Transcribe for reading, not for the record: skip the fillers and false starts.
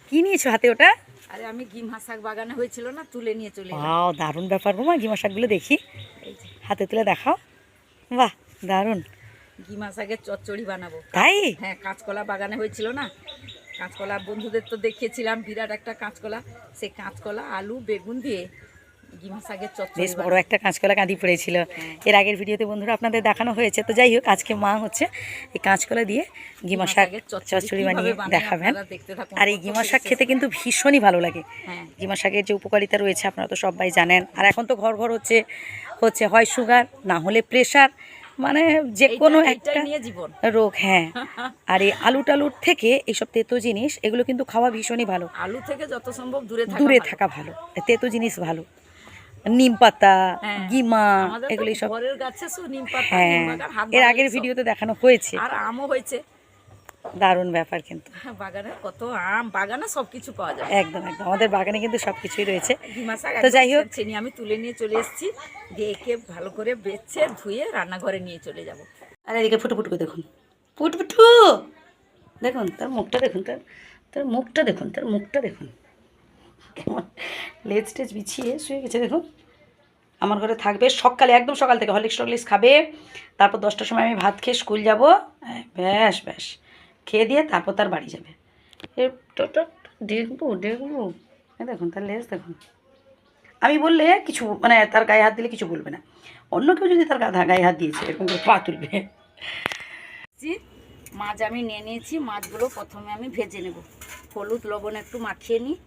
কি নিয়েছো হাতে ওটা? আরে আমি গিমহা শাক বাগানে হয়েছিল না, তুলে নিয়ে চলে এলাম। ওয়াও, দারুণ ব্যাপার গো মা। গিমা শাকগুলো দেখি, এই যে হাতে তুলে দেখাও। বাহ, দারুণ। গিমা শাকের চচ্চড়ি বানাবো। তাই? হ্যাঁ, কাঁচকলা বাগানে হয়েছিল না, কাঁচকলা বন্ধুদের তো দেখিয়েছিলাম, বিরাট একটা কাঁচকলা। সেই কাঁচকলা আলু বেগুন দিয়ে গিমা শাকের চচ্চড়ি বেশ বড় একটা কাঁচকলা কাঁদি পড়েছিল। এর আগের ভিডিওতে বন্ধুরা আপনাদের দেখানো হয়েছে। তো যাই হোক, আজকে মা হচ্ছে এই কাঁচকলা দিয়ে গিমা শাক চচ্চড়ি বানিয়ে দেখাবেন। আর এই গিমা শাক খেতে কিন্তু ভীষণই ভালো লাগে। হ্যাঁ, গিমা শাকের যে উপকারিতা রয়েছে আপনারা তো সবাই জানেন। আর এখন তো ঘর ঘর হচ্ছে হচ্ছে হয় সুগার, না হলে প্রেশার, মানে যে কোনো একটা নিয়ে জীবন রোগ। হ্যাঁ, আর এই আলু টালুর থেকে এইসব তেতো জিনিস এগুলো কিন্তু খাওয়া ভীষণই ভালো। আলু থেকে যত সম্ভব দূরে থাকা ভালো। তেতো জিনিস ভালো, নিম পাতা, হ্যাঁ, গিমা, আমাদের তো এগুলি সব। ঘরের গাছে নিম পাতা, হ্যাঁ, নিম বাগান, হাত এর বাড়ালে আগের সব। ভিডিওতে দেখানো হয়েছে। আর আমও হয়েছে, দারুণ ব্যাপার কিন্তু। বাগানে কত আম, বাগানে সবকিছু পাওয়া যায়। একদম একদম, আমাদের বাগানে কিন্তু সব কিছুই রয়েছে। গিমা শাক তো যাই হোক, চিনি আমি তুলে নিয়ে চলে এসেছি, দিয়ে একে ভালো করে বেছে ধুয়ে রান্নাঘরে নিয়ে চলে যাব। আর এদিকে ফুটুফুটুকে দেখুন, ফুটফুটু দেখুন, তার মুখটা দেখুন, তার মুখটা দেখুন, তার মুখটা দেখুন, কেমন লেজ টেজ বিছিয়ে শুয়ে গেছে দেখুন। আমার ঘরে থাকবে সকালে, একদম সকাল থেকে হরলিক্স টরলিক্স খাবে। তারপর 10টার সময় আমি ভাত খেয়ে স্কুল যাব। ব্যাস ব্যাস, খেয়ে দিয়ে তারপর তার বাড়ি যাবে। দেখবো দেখুন তার লেজ দেখুন। আমি বললে কিছু, মানে তার গায়ে হাত দিলে কিছু বলবে না। অন্য কেউ যদি তার গায়ে হাত দিয়েছে এরকম করে পা তুলবে। মাছ আমি নিয়ে নিয়েছি, মাছগুলো প্রথমে আমি ভেজে নেব। হলুদ লবণ একটু মাখিয়ে নিই।